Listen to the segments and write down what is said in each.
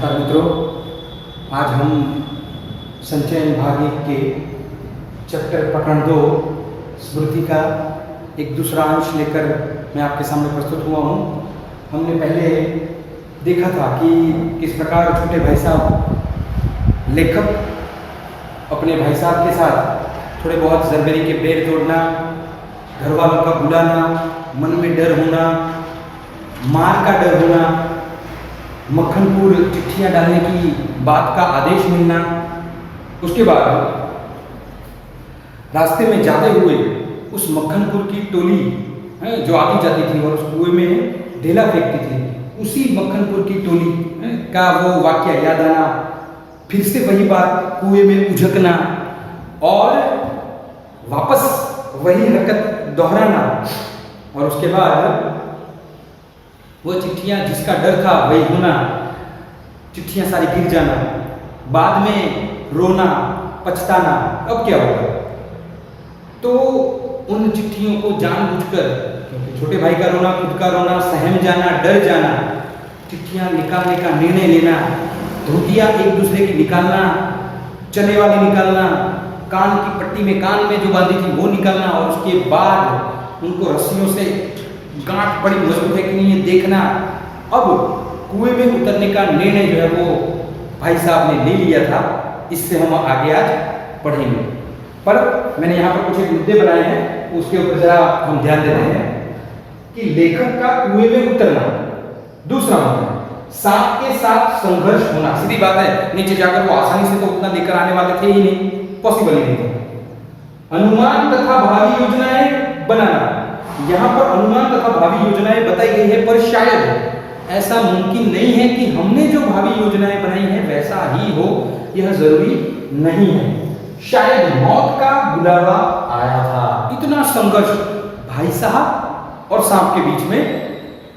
नमस्कार मित्रों, आज हम संचयन भाग 1 के चैप्टर प्रकरण 2 स्मृति का एक दूसरा अंश लेकर मैं आपके सामने प्रस्तुत हुआ हूँ। हमने पहले देखा था कि किस प्रकार छोटे भाई साहब लेखक अपने भाई साहब के साथ थोड़े बहुत ज़रबेरी के बेर तोड़ना, घर वालों का बुलाना, मन में डर होना, मार का डर होना, मक्खनपुर चिट्ठियाँ डालने की बात का आदेश मिलना, उसके बाद रास्ते में जाते हुए उस मक्खनपुर की टोली जो आती जाती थी और उस कुएं में ढेला फेंकती थी, उसी मक्खनपुर की टोली का वो वाक्य याद आना, फिर से वही बात कुएं में उझकना और वापस वही हरकत दोहराना, और उसके बाद वो चिट्ठियाँ जिसका डर था वही होना, चिट्ठियाँ सारी गिर जाना, बाद में रोना, पछताना। अब क्या होगा? तो उन चिट्ठियों को जानबूझकर, क्योंकि छोटे भाई का रोना, खुद का रोना, सहम जाना, डर जाना, चिट्ठियाँ निकालने का निर्णय लेना, धोतियाँ एक दूसरे की निकालना, चने वाली निकालना, कान की पट्टी में कान में जो बांधी थी वो निकालना, और उसके बाद उनको रस्सियों से गांठ बड़ी मजबूत है कि नहीं ये देखना। अब कुएं में उतरने का निर्णय जो है वो भाई साहब ने ले लिया था। इससे हम आगे आज पढ़ेंगे, पर मैंने यहाँ पर कुछ एक मुद्दे बनाए हैं, उसके ऊपर जरा हम ध्यान देते हैं कि लेखक का कुएं में उतरना। दूसरा मुद्दा, सांप के साथ संघर्ष होना। सीधी बात है, नीचे जाकर वो आसानी से तो उतना लेकर आने वाले थे ही नहीं, पॉसिबल ही नहीं था। अनुमान तथा भावी योजनाएं बनाना। यहाँ पर अनुमान तथा भावी योजनाएं बताई गई है, पर शायद ऐसा मुमकिन नहीं है कि हमने जो भावी योजनाएं बनाई है वैसा ही हो, यह जरूरी नहीं है। शायद मौत का बुलावा आया था। इतना संघर्ष भाई साहब और सांप के बीच में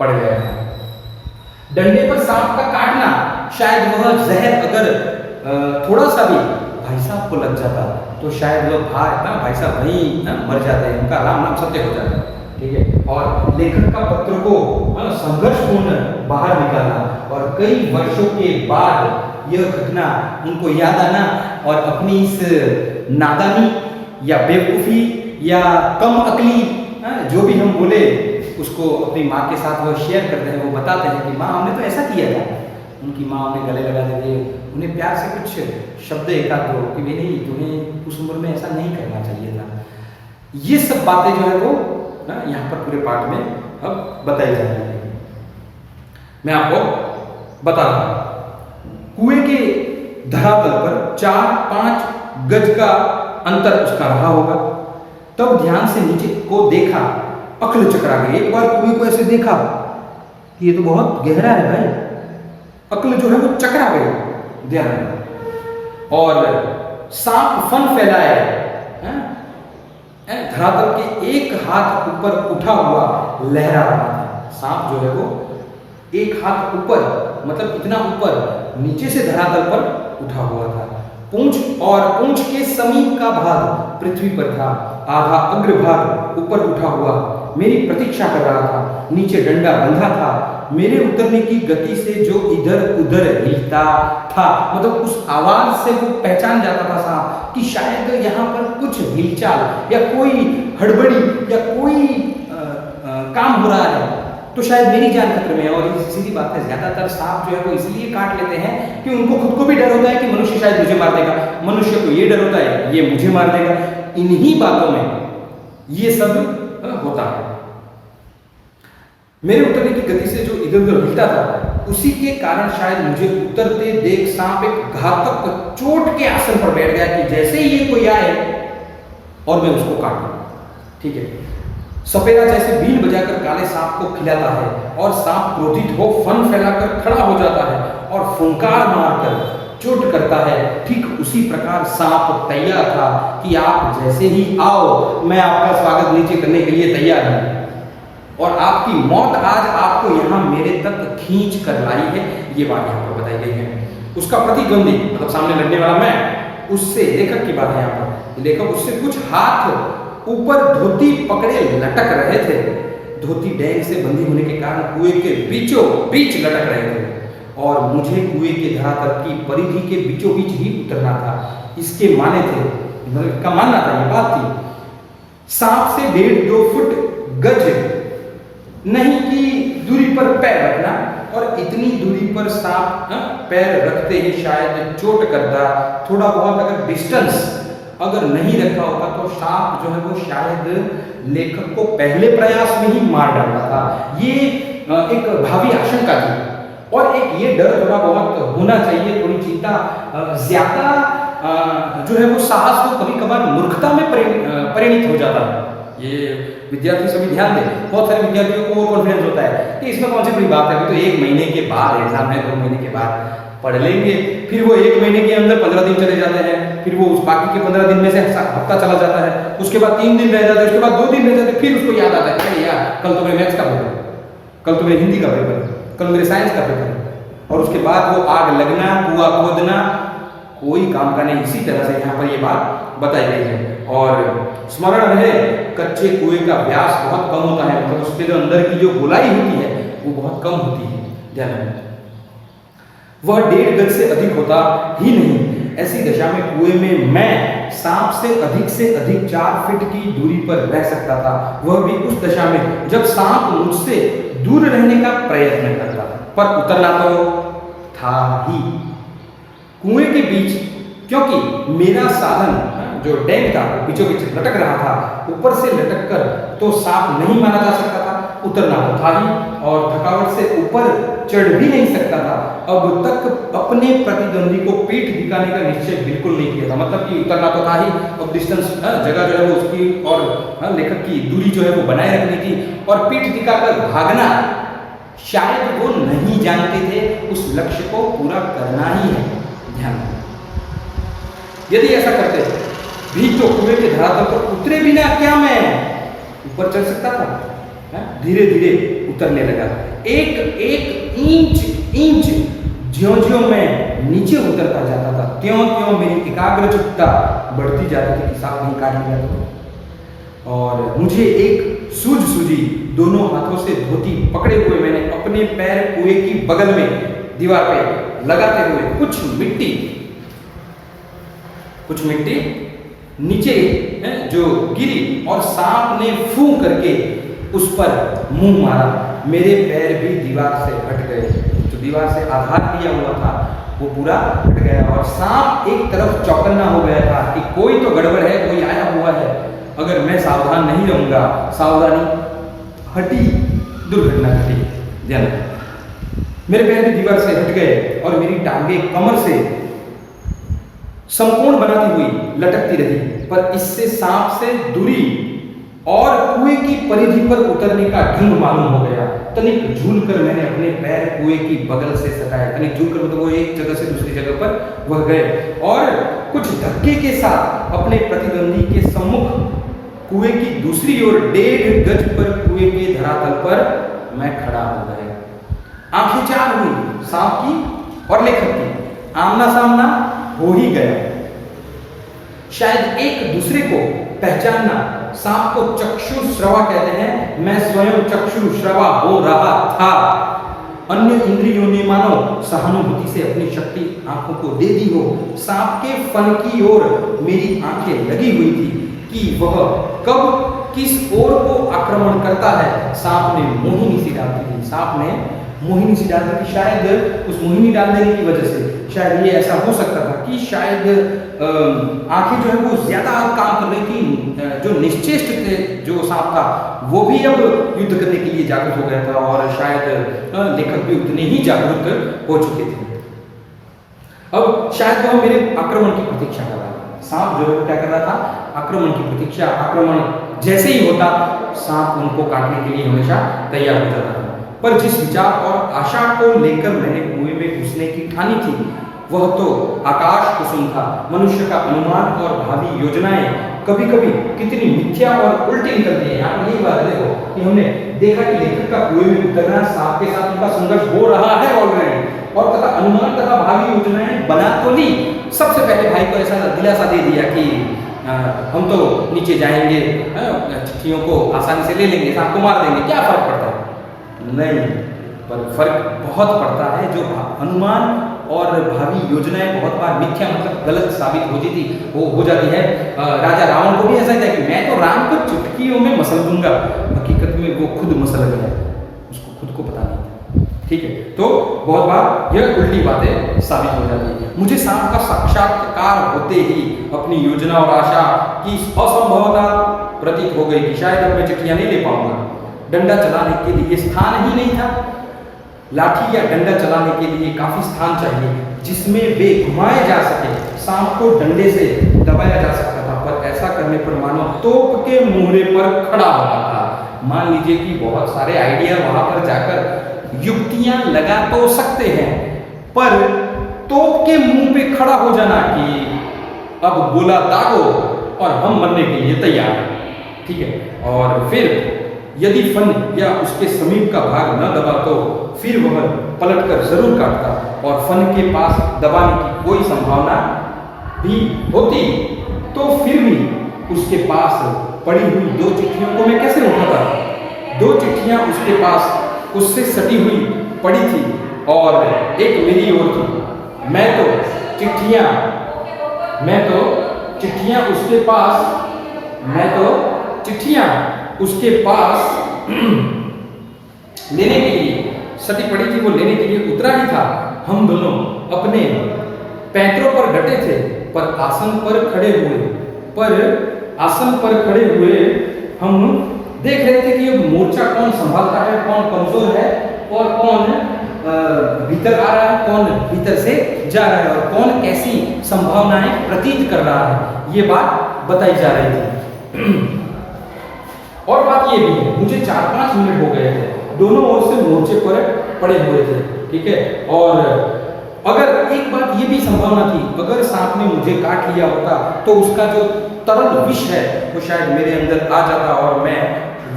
पड़ गया था। डंडे पर सांप का काटना, शायद वह जहर अगर थोड़ा सा भी भाई साहब को लग जाता तो शायद वह भाई साहब वहीं मर जाते हैं, उनका राम नाम सत्य हो जाता। ठीक है। और लेखक का पत्र को संघर्षपूर्ण बाहर निकालना, और कई वर्षों के बाद यह घटना उनको याद आना और अपनी इस नादानी या बेवकूफ़ी या कम अकली, जो भी हम बोले, उसको अपनी माँ के साथ वो शेयर करते हैं। वो बताते हैं कि माँ हमने तो ऐसा किया था। उनकी माँ उन्हें गले लगा देती है, उन्हें प्यार से कुछ शब्द एकाध दो कि भाई नहीं, तुम्हें उस उम्र में ऐसा नहीं करना चाहिए था। ये सब बातें जो है वो यहाँ पर पूरे पाठ में अब बताई जा रही है। मैं आपको बता रहा हूँ, कुएं के धरातल पर 4-5 गज का अंतर उसका रहा होगा। तब ध्यान से नीचे को देखा, अक्ल चकरा गई। एक बार कुएं को ऐसे देखा कि ये तो बहुत गहरा है भाई, अक्ल जो है वो चकरा गई ध्यान। और सांप फन फैलाए, धरातल के एक हाथ ऊपर उठा हुआ लहरा रहा था। सांप जो है वो एक हाथ ऊपर, मतलब इतना ऊपर, नीचे से धरातल पर उठा हुआ था। पूंछ और पूंछ के समीप का भाग पृथ्वी पर था, आधा अग्रभाग ऊपर उठा हुआ मेरी प्रतीक्षा कर रहा था। नीचे डंडा बंधा था, मेरे उतरने की गति से जो इधर उधर हिलता था। मतलब उस आवाज से वो पहचान जाता था सांप कि शायद यहाँ पर कुछ हिलचाल या कोई हड़बड़ी या कोई काम हो रहा है, तो शायद मेरी जान खतरे में है। और सीधी बात है, ज्यादातर सांप जो है वो इसलिए काट लेते हैं कि उनको खुद को भी डर होता है कि मनुष्य शायद मुझे मार देगा, मनुष्य को ये डर होता है ये मुझे मार देगा। इन्हीं बातों में ये सब होता है। मेरे उतरने की गति से जो इधर उधर हिलता था, उसी के कारण शायद मुझे उतरते देख सांप एक घातक चोट के आसन पर बैठ गया कि जैसे ही ये कोई आए और मैं उसको काटूं। ठीक है। सपेरा जैसे बीन बजाकर काले सांप को खिलाता है और सांप क्रोधित हो फन फैलाकर खड़ा हो जाता है और फुंकार मारकर चोट करता है। ठीक उसी प्रकार सांप तैयार था कि आप जैसे ही आओ मैं आपका स्वागत नीचे करने के लिए तैयार हूं, और आपकी मौत आज आपको यहाँ मेरे तक खींच कर लाई है। ये बात यहाँ पर बताई गई है। उसका प्रतिद्वंदी, मतलब सामने लड़ने वाला मैं, उससे, लेखक की बात है यहाँ पर, लेखक उससे कुछ हाथ ऊपर धोती पकड़े लटक रहे थे। धोती डैंग से बंधी होने के कारण कुएं के बीचों बीच लटक रहे थे। और मुझे कुएं के धरातल की परिधि के बीचों बीच ही उतरना था। इसके माने थे, मतलब का मानना था, ये बात थी, सांप से 1.5-2 फुट गज नहीं की दूरी पर पैर रखना, और इतनी दूरी पर सांप पैर रखते ही शायद चोट करता। थोड़ा बहुत अगर डिस्टेंस अगर नहीं रखा होता तो सांप जो है वो शायद लेखक को पहले प्रयास में ही मार डालता था। ये एक भावी आशंका थी, और एक ये डर थोड़ा बहुत होना चाहिए, थोड़ी चिंता ज्यादा जो है वो साहस को कभी कभार मूर्खता में परिणित हो जाता है। ये विद्यार्थी सभी ध्यान दें, बहुत सारे विद्यार्थियों को ओवर कॉन्फिडेंस होता है कि इसमें कौन सी बड़ी बात है, तो 1 महीने के बाद एग्जाम है, 2 महीने के बाद पढ़ लेंगे, फिर वो 1 महीने के अंदर 15 दिन चले जाते हैं, फिर वो उस बाकी के 15 दिन में से हफ्ता चला जाता है, उसके बाद 3 दिन रह जाते हैं, उसके बाद 2 दिन रह जाते हैं, फिर उसको याद आता है अरे यार कल तो मेरे मैथ्स का पेपर है, कल तो मेरे हिंदी का पेपर है, कल मेरे साइंस का पेपर है, और उसके बाद वो आग लगना, कुआं खोदना कोई काम का नहीं। इसी तरह से यहाँ पर ये बात बताई गई है। और स्मरण रहे, कच्चे कुएं का व्यास बहुत कम होता है, मतलब उसके जो अंदर की जो गोलाई होती है वो बहुत कम होती है, ध्यान रखें। वह 1.5 गज से अधिक होता ही नहीं। ऐसी दशा में कुएं में मैं सांप से अधिक 4 फीट की दूरी पर रह सकता था, वह भी उस दशा में जब सांप मुझसे दूर रहने का प्रयत्न करता था, पर उतरना तो था ही। कुएं के बीच, क्योंकि मेरा साधन जो डैम था बीचों बीच लटक रहा था, ऊपर से लटक कर तो सांप नहीं माना जा सकता था, उतरना तो था ही, और थकावट से ऊपर चढ़ भी नहीं सकता था। अब तक अपने प्रतिद्वंदी को पीठ दिखाने का निश्चय बिल्कुल नहीं किया था, मतलब कि उतरना तो था ही, अब डिस्टेंस जगह जो है वो उसकी और लेखक की दूरी जो है वो बनाए रखनी थी, और पीठ दिखाकर भागना शायद वो नहीं जानते थे उस लक्ष्य को पूरा करना ही है। ध्यान, यदि ऐसा करते भी तो कुएं के धरातल पर उतरे बिना क्या मैं ऊपर चढ़ सकता था? धीरे धीरे उतरने लगा, एक इंच ज्यों-ज्यों मैं नीचे उतरता जाता था, त्यों-त्यों मेरी एकाग्रचित्तता बढ़ती जाती थी कि सांप नहीं काट लिया तो। और मुझे एक सूझी दोनों हाथों से धोती पकड़े हुए मैंने अपने पैर कुएं की बगल में दीवार पे लगाते हुए कुछ मिट्टी नीचे जो गिरी, और सांप ने फू करके उस पर मुंह मारा। मेरे पैर भी दीवार से हट गए, जो दीवार से आधार दिया हुआ था वो पूरा हट गया, और सांप एक तरफ चौकन्ना हो गया था कि कोई तो गड़बड़ है, कोई आया हुआ है, अगर मैं सावधान नहीं रहूंगा, सावधानी हटी, दुर्घटना घटी। ध्यान, मेरे पैर भी दीवार से हट गए और मेरी टांगे कमर से समकोण बनाती हुई लटकती रही, पर इससे सांप से दूरी और कुएं की परिधि पर उतरने का ढंग मालूम हो गया। तनिक झूलकर मैंने अपने पैर कुएं की बगल से सटाए, तनिक झूलकर मतलब वो एक जगह से दूसरी जगह पर वह गए, और कुछ धक्के के साथ अपने प्रतिद्वंदी के सम्मुख कुएं की दूसरी ओर 1.5 गज पर कुएं के धरातल पर मैं खड़ा हो गया। आंखें चार हुई सांप की और लेखक की, आमना सामना हो ही गया। शायद एक दूसरे को पहचानना, सांप को चक्षुश्रवा कहते हैं, मैं स्वयं चक्षुश्रवा हो रहा था। अन्य इंद्रियों ने मानो सहानुभूति से अपनी शक्ति आंखों को दे दी हो। सांप के फन की ओर मेरी आंखें लगी हुई थी कि वह कब किस ओर को आक्रमण करता है। सांप ने मोहिनी सी डाल दी थी, सांप ने मोहिनी सी डाल दी थी। शायद उस मोहिनी डाल देने की वजह से शायद ये ऐसा हो सकता था कि शायद आंखें जो है वो ज्यादा काम कर रही थी, जो निश्चेष्ट थे जो सांप था वो भी अब युद्ध करने के लिए जागरूक हो गया था, और शायद लेखक भी उतने ही जागरूक हो चुके थे। अब शायद वह मेरे आक्रमण की प्रतीक्षा कर रहा था। सांप जो है क्या कर रहा था? आक्रमण की प्रतीक्षा। आक्रमण जैसे ही होता सांप उनको काटने के लिए हमेशा तैयार हो जाता था। पर जिस विचार और आशा को लेकर मैंने कुएं में घुसने की ठानी थी वह तो आकाश कुसुम था। मनुष्य का अनुमान और भावी योजनाएं कभी कभी कितनी मिथ्या और उल्टी निकलती है। यहाँ यही बात देखो कि हमने देखा कि लेखक का कुएं में उतरना, सांप के साथ उनका संघर्ष हो रहा है ऑलरेडी, और तथा अनुमान तथा भावी योजनाएं बना तो ली। सबसे पहले भाई को ऐसा दिलासा दे दिया कि हम तो नीचे जाएंगे, चिट्ठियों को आसानी से ले लेंगे, सांप को मार देंगे, क्या फर्क पड़ता है? नहीं, पर फर्क बहुत पड़ता है। जो अनुमान और भावी योजनाएं बहुत बार मिथ्या मतलब गलत साबित हो जाती है। राजा रावण को भी ऐसा ही था कि मैं तो राम को चुटकियों में मसल दूंगा, हकीकत में वो खुद मसल गया, उसको खुद को पता नहीं था। ठीक है, तो बहुत बार यह उल्टी बातें साबित हो जाती है। मुझे सांप का साक्षात्कार होते ही अपनी योजना और आशा की असंभवता प्रतीत हो गई कि शायद अब मैं चिट्ठियां नहीं ले पाऊंगा। डंडा चलाने के लिए स्थान ही नहीं था। लाठी या डंडा चलाने के लिए काफी स्थान चाहिए जिसमें वे घुमाए जा सके। सांप को डंडे से दबाया जा सकता था, पर ऐसा करने पर मानो तोप के मुहरे पर खड़ा होता था। मान लीजिए कि बहुत सारे आइडिया वहां पर जाकर युक्तियां लगा तो सकते हैं, पर तोप के मुंह पे खड़ा हो जाना कि अब गोला दागो और हम मरने के लिए तैयार हैं। ठीक है, और फिर यदि फन या उसके समीप का भाग न दबा तो फिर वह पलटकर जरूर काटता, और फन के पास दबाने की कोई संभावना भी होती तो फिर भी उसके पास पड़ी हुई 2 चिट्ठियों को मैं कैसे उठाता। 2 चिट्ठियां उसके पास उससे सटी हुई पड़ी थी और एक मेरी ओर थी। मैं तो चिट्ठियां उसके पास लेने के लिए सटी पड़ी थी, वो लेने के लिए उतरा ही था। हम दोनों अपने पैंतरों पर डटे थे, पर आसन पर खड़े हुए हम देख रहे थे कि अब मोर्चा कौन संभालता है, कौन कमजोर है और कौन भीतर आ रहा है, कौन भीतर से जा रहा है और कौन कैसी संभावनाएं प्रतीत कर रहा है। ये बात बताई जा रही थी। और बात ये भी है, मुझे 4-5 मिनट हो गए थे, दोनों ओर से मोर्चे पर पड़े हुए थे। ठीक है, और अगर एक बात ये भी संभावना थी, अगर सांप ने मुझे काट लिया होता तो उसका जो तरल विष है वो शायद मेरे अंदर आ जाता और मैं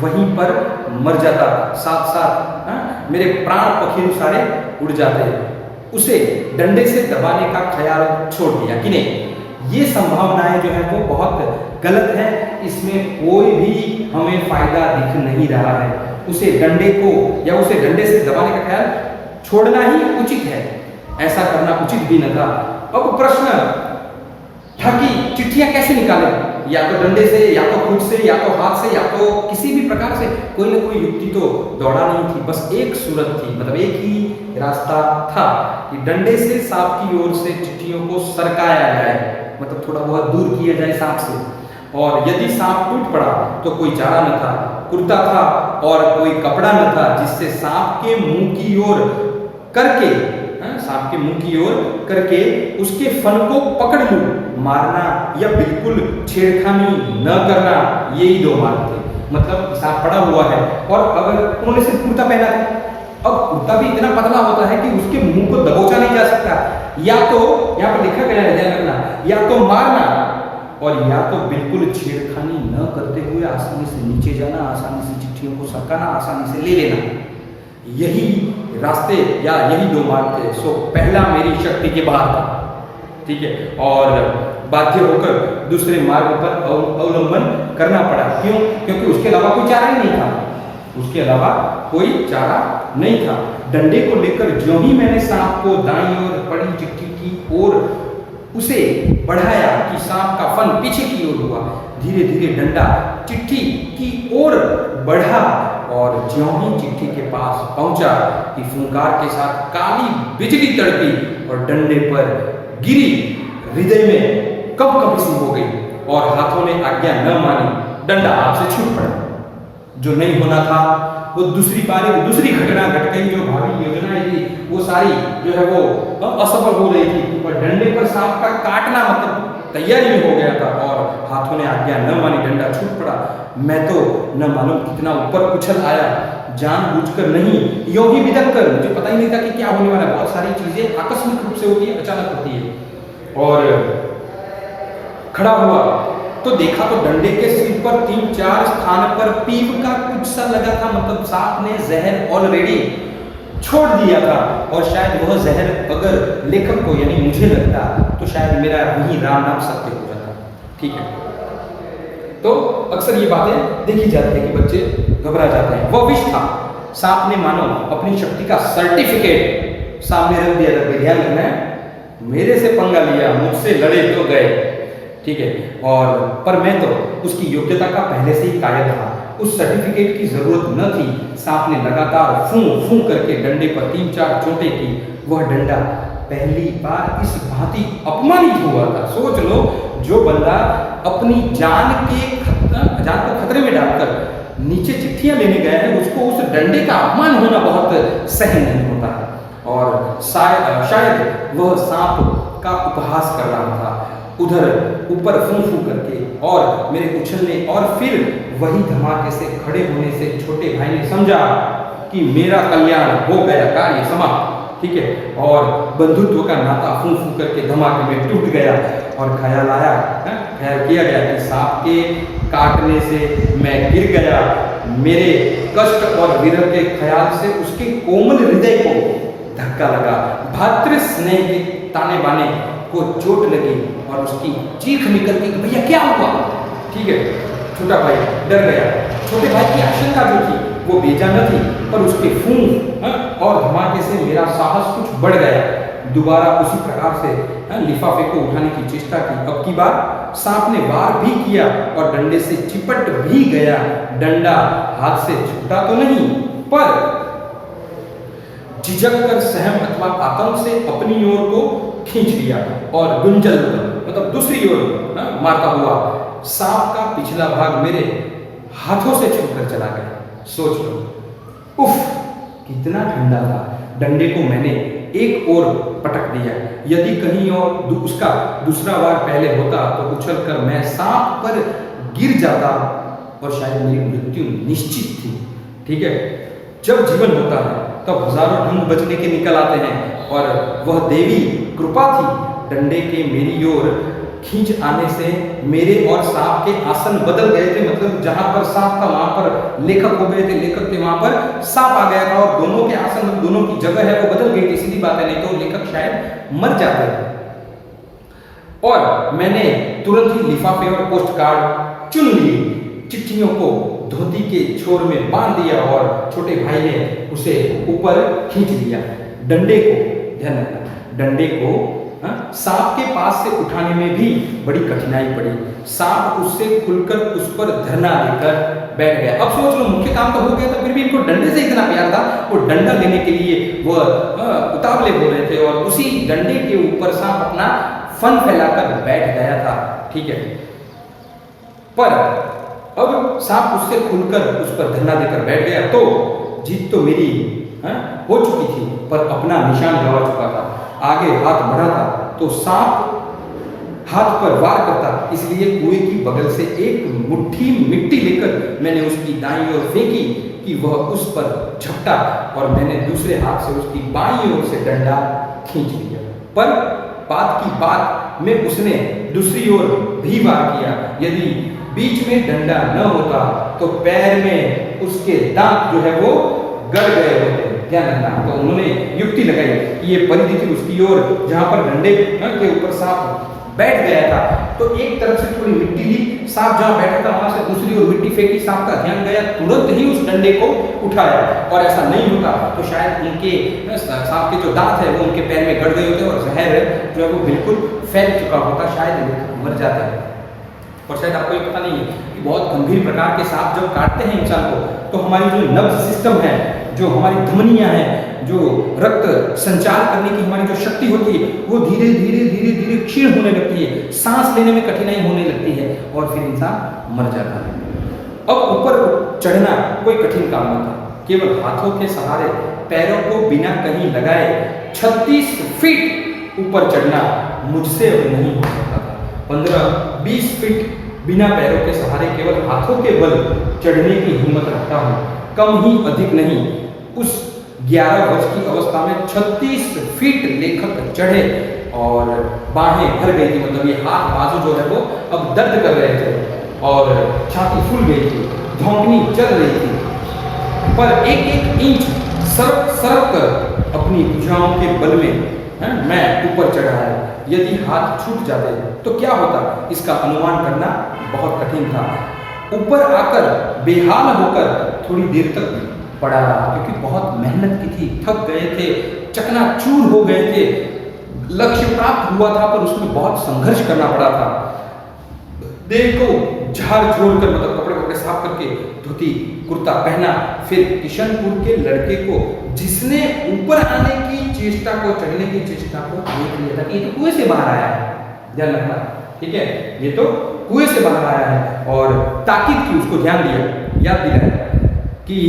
वहीं पर मर जाता। साथ साथ मेरे प्राण पखेरु सारे उड़ जाते। उसे डंडे से दबाने का ख्याल छोड़ दिया कि नहीं, ये संभावनाएं जो है वो बहुत गलत है, इसमें कोई भी हमें फायदा दिख नहीं रहा है। उसे डंडे से दबाने का ख्याल छोड़ना ही उचित है, ऐसा करना उचित भी न था। अब प्रश्न था कि चिट्ठियां कैसे निकालें, या तो डंडे से, या तो खुद से, या तो हाथ से, या तो किसी भी प्रकार से। कोई ना कोई युक्ति तो दौड़ा नहीं थी, बस एक सूरत थी, मतलब एक ही रास्ता था कि डंडे से सांप की ओर से चिट्ठियों को सरकाया जाए, मतलब थोड़ा बहुत दूर किया जाए सांप से। और यदि सांप टूट पड़ा तो कोई चारा न था, कुर्ता था और कोई कपड़ा न था जिससे सांप के मुंह की ओर करके उसके फन को पकड़ लूं। मारना या बिल्कुल छेड़खानी न करना, यही 2 मार्ग थे। मतलब सांप पड़ा हुआ है और अगर उन्होंने सिर्फ कुर्ता पहना था, अब कुर्ता भी इतना पतला होता है कि उसके मुंह को दबोचा नहीं जा सकता। या तो यहाँ पर लिखा गया है, ध्यान रखना, या तो मारना और या तो बिल्कुल छेड़खानी न करते हुए आसानी से नीचे जाना, आसानी से चिट्ठियों को सरकाना, आसानी से ले लेना, यही रास्ते या यही 2 मार्ग थे। सो पहला मेरी शक्ति के बाहर था। ठीक है, और बाध्य होकर दूसरे मार्ग पर अवलंबन करना पड़ा। क्यों? क्योंकि उसके अलावा कोई चारा ही नहीं था। डंडे को लेकर ज्यों ही मैंने सांप को दाईं ओर पड़ी चिट्ठी की ओर उसे बढ़ाया कि सांप का फन पीछे की ओर हुआ। धीरे धीरे डंडा चिट्ठी की ओर बढ़ा और ज्यों ही चिट्ठी के पास पहुंचा कि फुंकार के साथ काली बिजली तड़पी और डंडे पर गिरी। हृदय में कंपकपी सी हो गई और हाथों ने आज्ञा न मानी। डंडा हाथ से छूट पड़ा। जो नहीं होना था वो दूसरी घटना घट गई। जो भावी योजनाएं थी वो सारी जो है वो असफल हो रही थी, पर डंडे पर सांप का काटना मतलब तैयारी में हो गया था और हाथों ने आज्ञा न मानी, डंडा छूट पड़ा। मैं तो न मालूम कितना ऊपर उछल आया, जानबूझकर नहीं, यूं ही बिदक कर। मुझे पता ही नहीं था कि क्या होने वाला है। बहुत सारी चीजें आकस्मिक रूप से होती है, अचानक होती है। और खड़ा हुआ तो देखा तो डंडे के सिर पर 3-4 स्थान पर पीप का कुछ सा लगा था, मतलब सांप ने जहर ऑलरेडी छोड़ दिया था। और शायद वह जहर अगर लेखक को यानी मुझे लगता तो शायद मेरा वही राम नाम सत्य हो जाता। ठीक है, तो अक्सर ये बातें देखी जाती है कि बच्चे घबरा जाते हैं। वह विष था, सांप ने मानो अपनी शक्ति का सर्टिफिकेट सामने रख दिया। करके ध्यान रखना है, मेरे से पंगा लिया, मुझसे लड़े तो गए, ठीक है। और पर मैं तो उसकी योग्यता का पहले से ही कायल था, उस सर्टिफिकेट की जरूरत न थी। सांप ने लगातार फूं फूं करके डंडे पर 3-4 चोटें की। वह डंडा पहली बार इस भांति अपमानित हुआ था। सोच लो, जो बंदा अपनी जान को खतरे में डालकर नीचे चिट्ठियां लेने गए हैं, उसको उस डंडे का अपमान होना बहुत सहन नहीं होता है। और शायद वह सांप का उपहास कर रहा था, उधर ऊपर फूं फूं करके और मेरे उछलने और फिर वही धमाके से खड़े होने से छोटे भाई ने समझा कि मेरा कल्याण हो गया, कार्य समाप्त, ठीक है। और बंधुत्व का नाता फूं फूं करके धमाके में टूट गया। और ख्याल आया, ख्याल किया गया कि सांप के काटने से मैं गिर गया। मेरे कष्ट और विरह के ख्याल से उसके कोमल हृदय को धक्का लगा। भातृ स्नेह के ताने बाने को चोट लगी और उसकी चीख निकल गई कि भैया क्या हुआ, ठीक है। छोटा भाई डर गया। छोटे भाई की आशंका जो थी वो बेजा न थी, पर उसके फूंक और धमाके से मेरा साहस कुछ बढ़ गया। दोबारा उसी प्रकार से लिफाफे को उठाने की चेष्टा की। अब की बार सांप ने वार भी किया और डंडे से चिपट भी गया। डंडा हाथ से छूटा तो नहीं, पर झिझक कर सहम अथवा आतंक से अपनी ओर को खींच लिया और गुंजल मतलब दूसरी ओर मारता हुआ सांप का पिछला भाग मेरे हाथों से छूटकर चला गया। सोच लो, उफ, कितना ठंडा था। डंडे को मैंने एक ओर पटक दिया। यदि कहीं और उसका दूसरा वार पहले होता तो उछलकर मैं सांप पर गिर जाता और शायद मेरी मृत्यु निश्चित थी, ठीक है। जब जीवन होता है तब हजारों ढंग बचने के निकल आते हैं और वह देवी कृपा थी। डंडे के मेरी ओर खींच आने से मेरे और सांप के आसन बदल गए थे। मतलब जहां पर सांप था वहां पर लेखक हो गए थे, लेखक थे वहां पर सांप आ गया था और दोनों के आसन, दोनों की जगह है वो बदल गई थी। सीधी बात है, नहीं तो लेखक शायद मर जाते। और मैंने तुरंत ही लिफाफे और पोस्ट कार्ड चुन लिए, चिट्ठियों को धोती के छोर में बांध दिया और छोटे भाई ने उसे ऊपर खींच लिया। डंडे को, ध्यान रखना, डंडे को सांप के पास से उठाने में भी बड़ी कठिनाई पड़ी। सांप उससे खुलकर उस पर धरना देकर बैठ गया। अब सोच लो, मुख्य काम तो हो गया था, फिर भी इनको डंडे से इतना प्यार था, वो डंडा लेने के लिए वह उतावले हो रहे थे और उसी डंडे के ऊपर सांप अपना फन फैलाकर बैठ गया था, ठीक है। पर अब सांप उससे खुलकर उस पर धरना देकर बैठ गया तो जीत तो मेरी हो चुकी थी, पर अपना निशान गंवा चुका था। आगे हाथ बढ़ा था तो सांप हाथ पर वार करता, इसलिए कुएं की बगल से एक मुट्ठी मिट्टी लेकर मैंने उसकी दाईं ओर फेंकी कि वह उस पर झपटा और मैंने दूसरे हाथ से उसकी बाईं ओर से डंडा खींच लिया। पर बात की बात में उसने दूसरी ओर भी वार किया। यदि बीच में डंडा न होता तो पैर में उसके दांत जो है वो गड़ गए होते। ध्यान रखना। तो उन्होंने युक्ति लगाई कि ये परिधि थी उसकी ओर जहां पर डंडे के ऊपर सांप बैठ गया था, तो एक तरफ से थोड़ी मिट्टी ली, सांप जहां बैठा था वहां से दूसरी ओर मिट्टी फेंकी, सांप का ध्यान गया, तुरंत ही उस डंडे को उठाया। और ऐसा नहीं होता तो शायद उनके सांप के जो दांत है वो उनके पैर में गड़ गए होते और जहर जो है वो बिल्कुल फैल चुका होता, शायद मर जाता है। और शायद आपको ये पता नहीं है कि बहुत गंभीर प्रकार के सांप जब काटते हैं इंसान को तो हमारी जो नर्व सिस्टम है, जो हमारी धमनियां हैं, जो रक्त संचार करने की हमारी जो शक्ति होती है वो धीरे धीरे धीरे धीरे क्षीण होने लगती है, सांस लेने में कठिनाई होने लगती है और फिर इंसान मर जाता है। अब ऊपर चढ़ना कोई कठिन काम नहीं था, केवल हाथों के सहारे पैरों को बिना कहीं लगाए 36 फीट ऊपर चढ़ना मुझसे अब नहीं हो सकता था। 15-20 फीट बिना पैरों के सहारे केवल हाथों के बल चढ़ने की हिम्मत रखता हूँ, कम ही अधिक नहीं। उस 11 वर्ष की अवस्था में 36 फीट लेखक चढ़े और बाहें भर गई थी, मतलब ये हाथ बाजू जो है वो अब दर्द कर रहे थे और छाती फूल गई थी, धौंकनी चल रही थी। पर एक एक इंच सरक सरक कर अपनी भुजाओं के बल में मैं ऊपर चढ़ा है। यदि हाथ छूट जाते तो क्या होता, इसका अनुमान करना बहुत कठिन था। ऊपर आकर बेहाल होकर थोड़ी देर तक पड़ा, क्योंकि बहुत मेहनत की थी, थक गए थे, चकनाचूर हो गए थे, लक्ष्य प्राप्त हुआ था पर उसमें बहुत संघर्ष करना पड़ा था। देह को झाड़ झोड़ कर, मतलब कपड़े वपड़े साफ करके धोती कुर्ता पहना, फिर किशनपुर के लड़के को जिसने ऊपर आने की चेष्टा को, चढ़ने की चेष्टा को देख लिया था कि ये तो कुएं से बाहर आया है, ध्यान रखना, ठीक है, ये तो कुएं से बाहर आया है, और ताकीद की उसको ध्यान दिया, याद दिलाया कि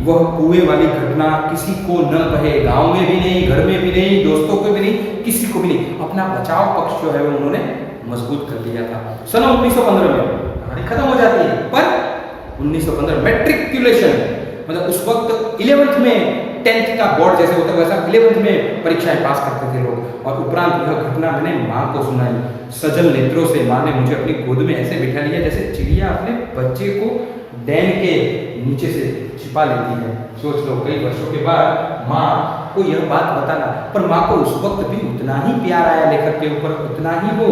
वह कुएं वाली घटना किसी को न कहे, गांव में भी नहीं, घर में भी नहीं, दोस्तों को भी नहीं, किसी को भी नहीं। अपना बचाव पक्ष जो है वो उन्होंने मजबूत कर लिया था। सन 1915 में कहानी खत्म हो जाती है, पर 1915 मैट्रिकुलेशन, मतलब उस वक्त 11th में 10th का बोर्ड जैसे होता है वैसा 11th में परीक्षाएं पास करते थे लोग। और उपरांत यह घटना मैंने माँ को सुनाई, सजल नेत्रों से माँ ने मुझे अपनी गोद में ऐसे बिठा लिया जैसे चिड़िया अपने बच्चे को डैन के नीचे से छिपा लेती है। सोच लो, कई वर्षों के बाद माँ को यह बात बताना, पर माँ को उस वक्त भी उतना ही प्यार आया लेखक के ऊपर, उतना ही वो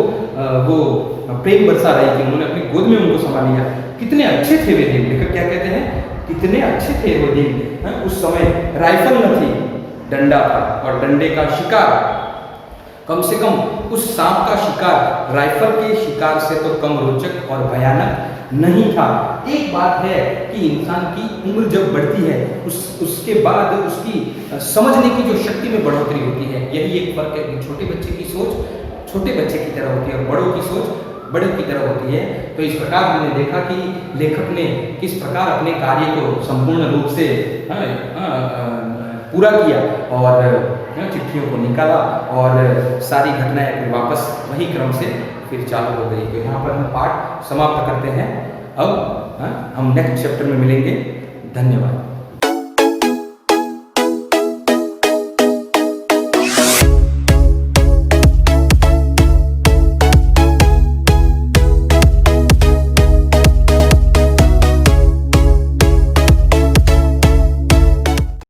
प्रेम बरसा रही थी, उन्होंने अपनी गोद में उनको संभाल लिया। कितने अच्छे थे वे दिन, लेखक क्या कहते हैं, कितने अच्छे थे वो दिन। उस समय राइफल न थी, डंडा था, और डंडे का शिकार, कम से कम उस सांप का शिकार राइफल के शिकार से तो कम रोचक और भयानक नहीं था। एक बात है कि इंसान की उम्र जब बढ़ती है उसके बाद उसकी समझने की जो शक्ति में बढ़ोतरी होती है, यही एक फर्क है। छोटे बच्चे की सोच छोटे बच्चे की तरह होती है और बड़ों की सोच बड़ों की तरह होती है। तो इस प्रकार हमने देखा कि लेखक ने किस प्रकार अपने कार्य को संपूर्ण रूप से पूरा किया और चिट्ठियों को निकाला, और सारी घटनाएं फिर वापस वही क्रम से फिर चालू हो गई। तो यहाँ पर हम पाठ समाप्त करते हैं। अब हम नेक्स्ट चैप्टर में मिलेंगे। धन्यवाद।